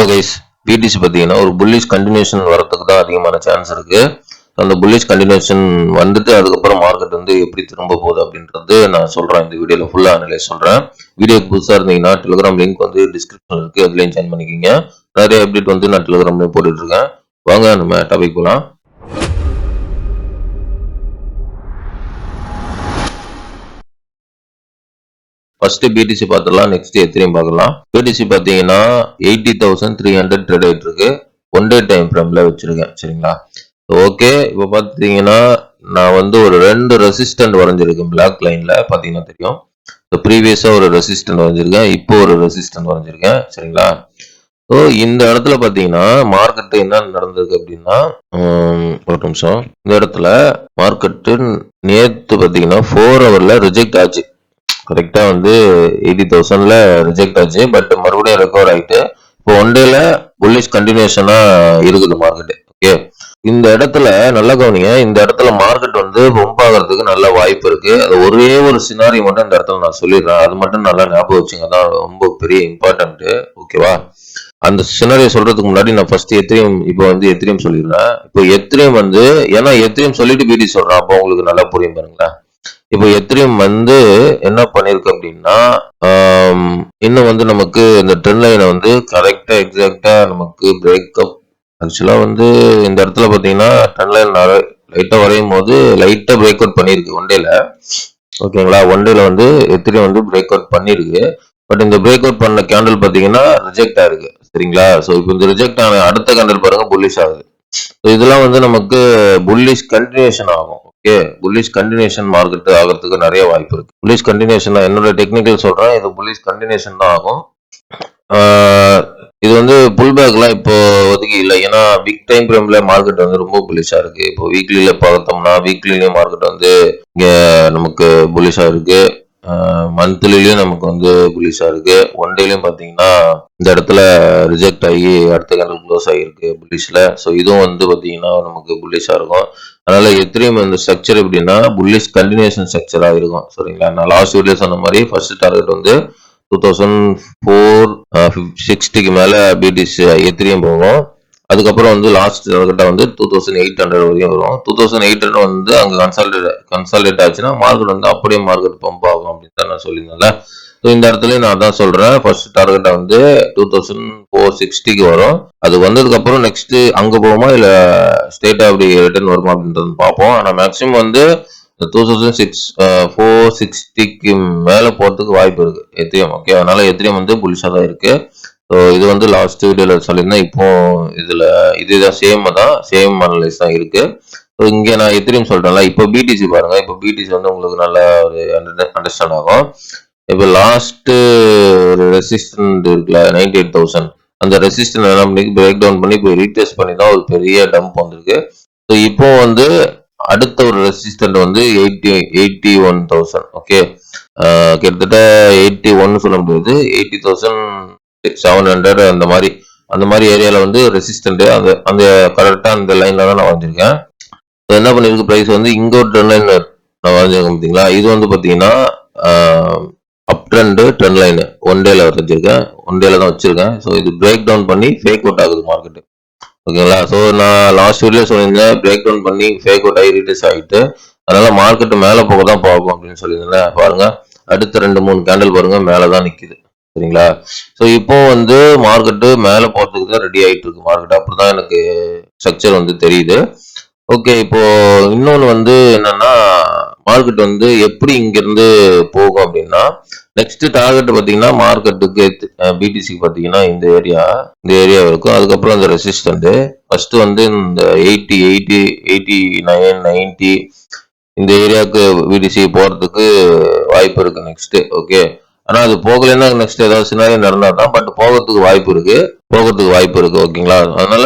Hello guys, BDC பார்த்தீங்கன்னா ஒரு bullish continuation வரதுக்கு தான் அதிகமான சான்ஸ் இருக்கு. அந்த புல்லிஷ் கண்டினியூஷன் வந்துட்டு அதுக்கப்புறம் மார்க்கெட் வந்து எப்படி திரும்ப போகுது அப்படின்றது நான் சொல்றேன். இந்த வீடியோல ஃபுல்லா அனலைஸ் சொல்றேன். வீடியோக்கு புதுசா இருந்தீங்கன்னா டெலிகிராம் லிங்க் வந்து டிஸ்கிரிப்ஷன்ல இருக்கு, அதுலயும் ஜாயின் பண்ணிக்கிங்க. நிறைய அப்டேட் வந்து நான் டெலிகிராம்லயும் போட்டுட்டு இருக்கேன். வாங்க நம்ம டாபிக் போலாம். ஃபர்ஸ்ட் பிடிசி பார்த்துடலாம், நெக்ஸ்ட் எத்திரியும் பார்க்கலாம். பிடிசி பார்த்தீங்கன்னா 80,300 ட்ரேட் ஆயிட்டு இருக்கு. ஒன் டே டைம் ஃப்ரேம்ல வச்சிருக்கேன். சரிங்களா? ஓகே, இப்போ பார்த்தீங்கன்னா நான் வந்து ஒரு 2 ரெசிஸ்டன்ட் வரைஞ்சிருக்கேன். பிளாக் லைன்ல பார்த்தீங்கன்னா தெரியும். ப்ரீவியஸா ஒரு ரெசிஸ்டன்ட் வரைஞ்சிருக்கேன், இப்போ ஒரு ரெசிஸ்டன்ட் வரைஞ்சிருக்கேன். சரிங்களா? ஸோ இந்த இடத்துல பார்த்தீங்கன்னா மார்க்கெட் என்ன நடந்திருக்கு அப்படின்னா, ஒரு நிமிஷம். இந்த இடத்துல மார்க்கெட்டு நேற்று பார்த்தீங்கன்னா 4 ஹவர்ல ரிஜெக்ட் ஆச்சு. கரெக்டா வந்து 80,000ல ரிஜெக்ட் ஆச்சு. பட் மறுபடியும் ரெக்கவர் ஆயிட்டு இப்போ ஒன் டேல புல்லிஷ் கண்டினியூஷனா இருக்குது மார்க்கெட். ஓகே, இந்த இடத்துல நல்லா கவனிங்க. இந்த இடத்துல மார்க்கெட் வந்து பம்ப் ஆகிறதுக்கு நல்ல வாய்ப்பு இருக்கு. அது ஒரே ஒரு சினாரி மட்டும் இந்த இடத்துல நான் சொல்லிடுறேன், அது மட்டும் நல்லா ஞாபகம் வச்சுங்க, அதான் ரொம்ப பெரிய இம்பார்ட்டன்ட். ஓகேவா? அந்த சினாரியை சொல்றதுக்கு முன்னாடி நான் ஃபர்ஸ்ட் எத்திரியம் இப்போ வந்து எத்திரியம் சொல்லிடுறேன். இப்போ எத்திரியம் வந்து ஏன்னா எத்திரியம் சொல்லிட்டு பிடி சொல்றேன், அப்போ உங்களுக்கு நல்லா புரியும் பாருங்களேன். இப்போ எத்திரியம் வந்து என்ன பண்ணிருக்கு அப்படின்னா, இன்னும் வந்து நமக்கு இந்த ட்ரெண்ட் லைனை வந்து கரெக்டா எக்ஸாக்டா நமக்கு பிரேக்கப். ஆக்சுவலா வந்து இந்த இடத்துல பாத்தீங்கன்னா ட்ரெண்ட் லைன் லைட்டா வரையும் போது லைட்டா பிரேக் அவுட் பண்ணிருக்கு ஒன் டேல. ஓகேங்களா? ஒன் டேல வந்து எத்திரியம் வந்து பிரேக் அவுட் பண்ணிருக்கு. பட் இந்த பிரேக் அவுட் பண்ண கேண்டில் பாத்தீங்கன்னா ரிஜெக்ட் ஆயிருக்கு. சரிங்களா? ஸோ இப்போ இந்த ரிஜெக்ட் ஆன அடுத்த கேண்டில் பாருங்க புல்லிஷ் ஆகுது. இதெல்லாம் வந்து நமக்கு புல்லிஷ் கண்டினியூஷன் ஆகும். ஓகே, புல்லிஷ் கண்டினியூஷன் மார்க்கெட் ஆகிறதுக்கு நிறைய வாய்ப்பு இருக்கு. புல்லிஷ் கண்டினியூஷன் என்னோட டெக்னிக்கல் சொல்றேன், இது புல்லிஷ் கண்டினியூஷன் தான் ஆகும். இது வந்து புல் பேக்லாம் இப்போ ஒதுக்கி இல்லை, ஏன்னா பிக் டைம் ஃப்ரேம்ல மார்க்கெட் வந்து ரொம்ப புல்லிஷா இருக்கு. இப்போ வீக்லியில பார்த்தோம்னா வீக்லிலையும் மார்க்கெட் வந்து இங்க நமக்கு புல்லிஷா இருக்கு. மந்த்லிலையும் நமக்கு வந்து புல்லிஷா இருக்கு. ஒன் டேலையும் பாத்தீங்கன்னா இந்த இடத்துல ரிஜெக்ட் ஆகி அடுத்த கேண்டில் க்ளோஸ் ஆகிருக்கு புல்லிஷ்ல. ஸோ இதுவும் வந்து பாத்தீங்கன்னா நமக்கு புல்லிஷா இருக்கும். அதனால எத்திரியும் இந்த ஸ்ட்ரக்சர் எப்படின்னா புல்லிஷ் கண்டினியூஷன் ஸ்ட்ரக்சரா இருக்கும். சரிங்களா? நான் லாஸ்ட் வீடியோ சொன்ன மாதிரி ஃபர்ஸ்ட் டார்கெட் வந்து 2460க்கு மேல பிடிசி எத்திரியும் போகும். அதுக்கப்புறம் வந்து லாஸ்ட் டார்கெட்டா வந்து 2800 வரையும் வரும். 2800 வந்து அங்க கன்சாலிடேட் ஆச்சுன்னா மார்க்கெட் வந்து அப்படியே மார்க்கெட் பம்ப் ஆகும் அப்படின்னு தான் நான் சொல்லியிருந்தேன்ல. ஸோ இந்த இடத்துல நான் அதான் சொல்றேன், ஃபர்ஸ்ட் டார்கெட்டா வந்து 2460க்கு வரும். அது வந்ததுக்கு அப்புறம் நெக்ஸ்ட் அங்க போகுமா இல்ல ஸ்ட்ரெயிட்டா அப்படி ரிட்டர்ன் வருமா அப்படின்றது பார்ப்போம். ஆனா மேக்சிமம் வந்து 460க்கு மேல போறதுக்கு வாய்ப்பு இருக்கு எத்திரியம். ஓகே, அதனால எத்திரியம் வந்து புல்லிஷா தான் இருக்கு. ஸோ இது வந்து லாஸ்ட் வீடியோல சொல்லியிருந்தேன். இப்போ இதுல இதுதான் சேம் அனலைஸ் தான் இருக்கு. ஸோ இங்க நான் எத்திரியம் சொல்றேன்ல. இப்போ பிடிசி பாருங்க. இப்போ பிடிசி வந்து உங்களுக்கு நல்ல ஒரு அண்டர்ஸ்டாண்ட் ஆகும். இப்போ லாஸ்ட் ஒரு ரெசிஸ்டன்ட் இருக்குல்ல 98,000, அந்த ரெசிஸ்டன்ட் என்ன பண்ணி பிரேக் டவுன் பண்ணி இப்போ ரீடெஸ்ட் பண்ணி தான் ஒரு பெரிய டம்ப் வந்திருக்கு. ஸோ இப்போ வந்து அடுத்த ஒரு ரெசிஸ்டன்ட் வந்து 81,000. ஓகே, கிட்டத்தட்ட 81 சொல்ல முடியாது, 80,700 அந்த மாதிரி ஏரியால வந்து ரெசிஸ்டன்ட் அந்த கரெக்டா அந்த லைன்ல தான் நான் வரைஞ்சிருக்கேன். என்ன பண்ணிருக்கு பிரைஸ் வந்து இங்க ஒரு ட்ரெண்ட் லைன் நான் வரைஞ்சிருக்கேன் பாத்தீங்களா. இது வந்து பாத்தீங்கன்னா அப் ட்ரெண்ட் ட்ரெண்ட் லைன் ஒன் டேல வரைஞ்சிருக்கேன், ஒன் டேல தான் வச்சிருக்கேன். ஸோ இது பிரேக் டவுன் பண்ணி ஃபேக் அவுட் ஆகுது மார்க்கெட். ஓகேங்களா? ஸோ நான் லாஸ்ட் வீடியோ சொல்லியிருந்தேன் பிரேக் டவுன் பண்ணி ஃபேக் அவுட் ஆகி ரீடெஸ்ட் ஆகிட்டு அதனால மார்க்கெட் மேல போக தான் பார்க்கும் அப்படின்னு சொல்லியிருந்தேன். பாருங்க, அடுத்த 2-3 கேண்டில் பாருங்க மேலதான் நிக்குது. சரிங்களா? ஸோ இப்போ வந்து மார்க்கெட்டு மேல போறதுக்கு தான் ரெடி ஆயிட்டு இருக்கு மார்க்கெட், அப்படிதான் எனக்கு ஸ்ட்ரக்சர் வந்து தெரியுது. ஓகே, இப்போ இன்னொன்னு வந்து என்னன்னா மார்க்கெட் வந்து எப்படி இங்க இருந்து போகும் அப்படின்னா, நெக்ஸ்ட் டார்கெட் பாத்தீங்கன்னா மார்க்கெட்டுக்கு பிடிசி பாத்தீங்கன்னா இந்த ஏரியா இருக்கும். அதுக்கப்புறம் இந்த ரெசிஸ்டன்ட் ஃபர்ஸ்ட் வந்து இந்த 80, 89, 90 இந்த ஏரியாவுக்கு பிடிசி போறதுக்கு வாய்ப்பு இருக்கு நெக்ஸ்ட். ஓகே, ஆனா அது போகலைன்னா நெக்ஸ்ட் ஏதாவது சினாரியோ நடந்தா தான், பட் போகிறதுக்கு வாய்ப்பு இருக்கு. ஓகேங்களா? அதனால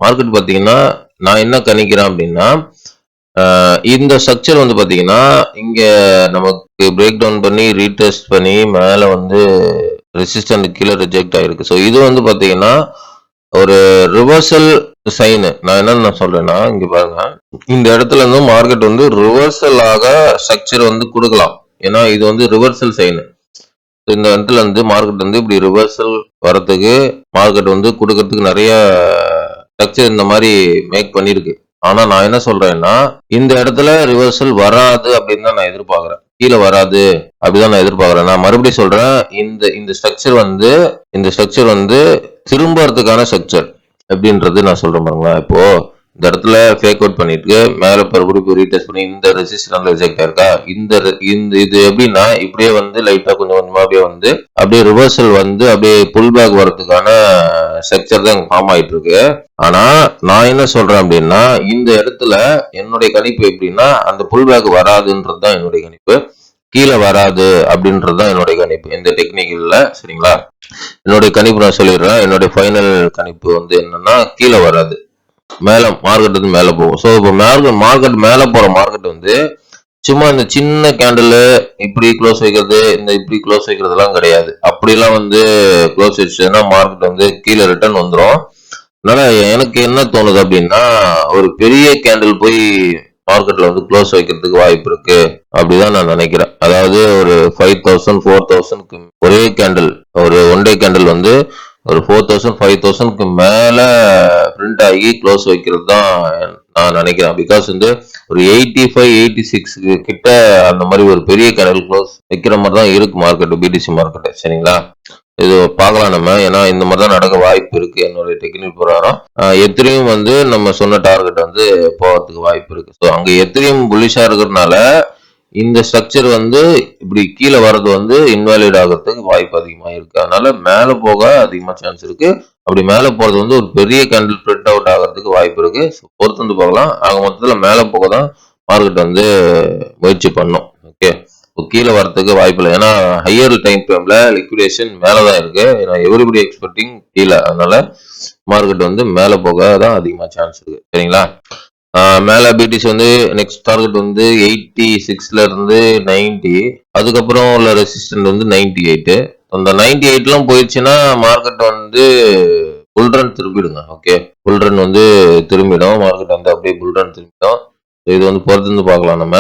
மார்க்கெட் பாத்தீங்கன்னா நான் என்ன கணிக்கிறேன் அப்படின்னா, இந்த ஸ்ட்ரக்சர் வந்து பாத்தீங்கன்னா இங்க நமக்கு பிரேக் டவுன் பண்ணி ரீடெஸ்ட் பண்ணி மேல வந்து ரெசிஸ்டன்ட் கீழே ரிஜெக்ட் ஆயிருக்கு. ஸோ இது வந்து பாத்தீங்கன்னா ஒரு ரிவர்சல் சைன். நான் என்ன சொல்றேன்னா இங்க பாருங்க, இந்த இடத்துல இருந்து மார்க்கெட் வந்து ரிவர்சல் ஆக ஸ்ட்ரக்சர் வந்து கொடுக்கலாம். ஏன்னா இது வந்து ரிவர்சல் சைன். இந்த இடத்துல வந்து மார்க்கெட் வந்து இப்படி ரிவர்சல் வரதுக்கு மார்க்கெட் வந்து கொடுக்கறதுக்கு நிறைய ஸ்ட்ரக்சர் இந்த மாதிரி மேக் பண்ணிருக்கு. ஆனா நான் என்ன சொல்றேன்னா இந்த இடத்துல ரிவர்சல் வராது அப்படின்னு தான் நான் எதிர்பார்க்கறேன். கீழே வராது அப்படிதான் நான் எதிர்பார்க்கறேன். நான் மறுபடியும் சொல்றேன், இந்த ஸ்ட்ரக்சர் வந்து திரும்பறதுக்கான ஸ்ட்ரக்சர் எப்படின்றது நான் சொல்றேன் பாருங்களா. இப்போ இந்த இடத்துல ஃபேக் அவுட் பண்ணிட்டு மேல மறுபடியும் ரீடெஸ்ட் பண்ணி இந்த ரெசிஸ்டன்ஸ்ல ரிஜெக்ட் ஆயிருக்கா. இது எப்படின்னா இப்படியே வந்து லைட்டா கொஞ்சம் கொஞ்சமா அப்படியே ரிவர்சல் வந்து அப்படியே புல் பேக் வரதுக்கான ஸ்ட்ரக்சர் தான் ஃபார்ம் ஆயிட்டு இருக்கு. ஆனா நான் என்ன சொல்றேன் அப்படின்னா இந்த இடத்துல என்னுடைய கணிப்பு எப்படின்னா அந்த புல் பேக் வராதுன்றது தான் என்னுடைய கணிப்பு. கீழே வராது அப்படின்றது தான் என்னுடைய கணிப்பு இந்த டெக்னிக்கல்ல. சரிங்களா, என்னுடைய கணிப்பு நான் சொல்லிடுறேன். என்னுடைய ஃபைனல் கணிப்பு வந்து என்னன்னா கீழே வராது, மேல மார்க்கெட் வந்து மேல போகும். ஸோ இப்போ மார்க்கெட் மேல போற மார்க்கெட் வந்து சும்மா இந்த சின்ன கேண்டில் இப்படி க்ளோஸ் வைக்கிறது, இந்த இப்படி க்ளோஸ் வைக்கிறதுலாம் கிடையாது. அப்படிலாம் வந்து க்ளோஸ் வச்சுன்னா மார்க்கெட் வந்து கீழே ரிட்டர்ன் வந்துடும். அதனால எனக்கு என்ன தோணுது அப்படின்னா ஒரு பெரிய கேண்டில் போய் மார்க்கெட்ல வந்து க்ளோஸ் வைக்கிறதுக்கு வாய்ப்பு இருக்கு அப்படிதான் நான் நினைக்கிறேன். அதாவது ஒரு 5000 4000 ஒரே கேண்டில், ஒரு ஒன் டே கேண்டில் வந்து ஒரு 4000 5000 மேல பிரிண்ட் ஆகி க்ளோஸ் வைக்கிறது தான் நான் நினைக்கிறேன். பிகாஸ் வந்து ஒரு 85 86 கிட்ட அந்த மாதிரி ஒரு பெரிய கேண்டில் க்ளோஸ் வைக்கிற மாதிரி தான் இருக்கு மார்க்கெட், பிடிசி மார்க்கெட். சரிங்களா, இது பார்க்கலாம் நம்ம. ஏன்னா இந்த மாதிரி தான் நடக்க வாய்ப்பு இருக்கு என்னுடைய டெக்னிக் பிரகாரம். எத்திரியும் வந்து நம்ம சொன்ன டார்கெட் வந்து போகிறதுக்கு வாய்ப்பு இருக்கு. ஸோ அங்க எத்திரியும் புல்லிஷா இருக்கிறதுனால இந்த ஸ்ட்ரக்சர் வந்து இப்படி கீழே வர்றது வந்து இன்வாலிட் ஆகிறதுக்கு வாய்ப்பு அதிகமா இருக்கு. அதனால மேல போக அதிகமா சான்ஸ் இருக்கு. அப்படி மேல போறது வந்து ஒரு பெரிய கேண்டில் பிரிண்ட் அவுட் ஆகிறதுக்கு வாய்ப்பு இருக்கு. பொறுத்து வந்து பார்க்கலாம். ஆக மொத்தத்துல மேல போக தான் மார்க்கெட் வந்து முயற்சி பண்ணும். ஓகே, கீழே வரதுக்கு வாய்ப்பு இல்லை. ஏன்னா ஹையர் டைம் ஃப்ரேம்ல லிக்விடேஷன் மேலதான் இருக்கு. ஏன்னா எவ்ரிபடி எக்ஸ்பெக்டிங் கீழே, அதனால மார்க்கெட் வந்து மேல போக தான் அதிகமா சான்ஸ் இருக்கு. சரிங்களா, மேல பிடிசி வந்து நெக்ஸ்ட் டார்கெட் வந்து 86ல இருந்து 90, அதுக்கப்புறம் உள்ள ரெசிஸ்டன்ட் வந்து 98. அந்த 98 எல்லாம் போயிடுச்சுன்னா மார்க்கெட் வந்து புல்ரன் திரும்பிடுங்க. ஓகே, புல்ரன் வந்து திரும்பிடும், மார்க்கெட் வந்து அப்படியே புல்ரன் திரும்பிடும். இது வந்து பொறுத்து வந்து பார்க்கலாம் நம்ம.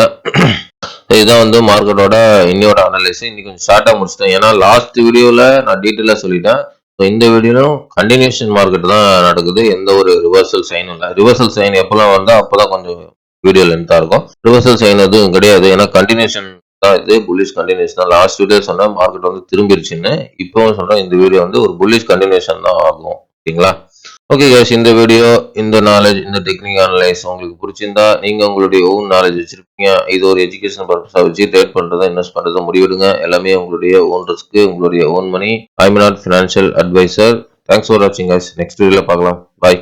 இதுதான் வந்து மார்க்கெட்டோட இன்னையோட அனலைஸ். இன்னைக்கு கொஞ்சம் ஷார்ட்டா முடிச்சிட்டேன், ஏன்னா லாஸ்ட் வீடியோல நான் டீட்டெயிலா சொல்லிட்டேன். இந்த வீடியோலும் கண்டினியூஷன் மார்க்கெட் தான் நடக்குது, எந்த ஒரு ரிவர்சல் சைனும் இல்லை. ரிவர்சல் சைன் எப்பெல்லாம் வந்தா அப்பதான் கொஞ்சம் வீடியோ லென்த்தா இருக்கும். ரிவர்சல் சைன் எதுவும் கிடையாது, ஏன்னா கண்டினியூஷன் தான் இது, புல்லிஷ் கண்டினியூஷன் தான். லாஸ்ட் வீடியோ சொன்னா மார்க்கெட் வந்து திரும்பிருச்சுன்னு, இப்பவும் சொல்றேன் இந்த வீடியோ வந்து ஒரு புல்லிஷ் கண்டினியூஷன் தான் ஆகும். ஓகேங்களா, ஓகே கைஸ், இந்த வீடியோ, இந்த நாலேஜ், இந்த டெக்னிக் அனலைஸ் உங்களுக்கு பிடிச்சிருந்தா நீங்க உங்களுடைய ஓன் நாலேஜ் வச்சிருப்பீங்க. இது ஒரு எஜுகேஷன் பர்பஸா வச்சு ட்ரேட் பண்றதா இன்வெஸ்ட் பண்றதா முடிவெடுங்க. எல்லாமே உங்களுடைய ஓன் ரிஸ்க், உங்களுடைய own money. I am not financial advisor. Thanks for வாட்சிங் கைஸ். நெக்ஸ்ட் வீடியோல பார்க்கலாம். பாய்.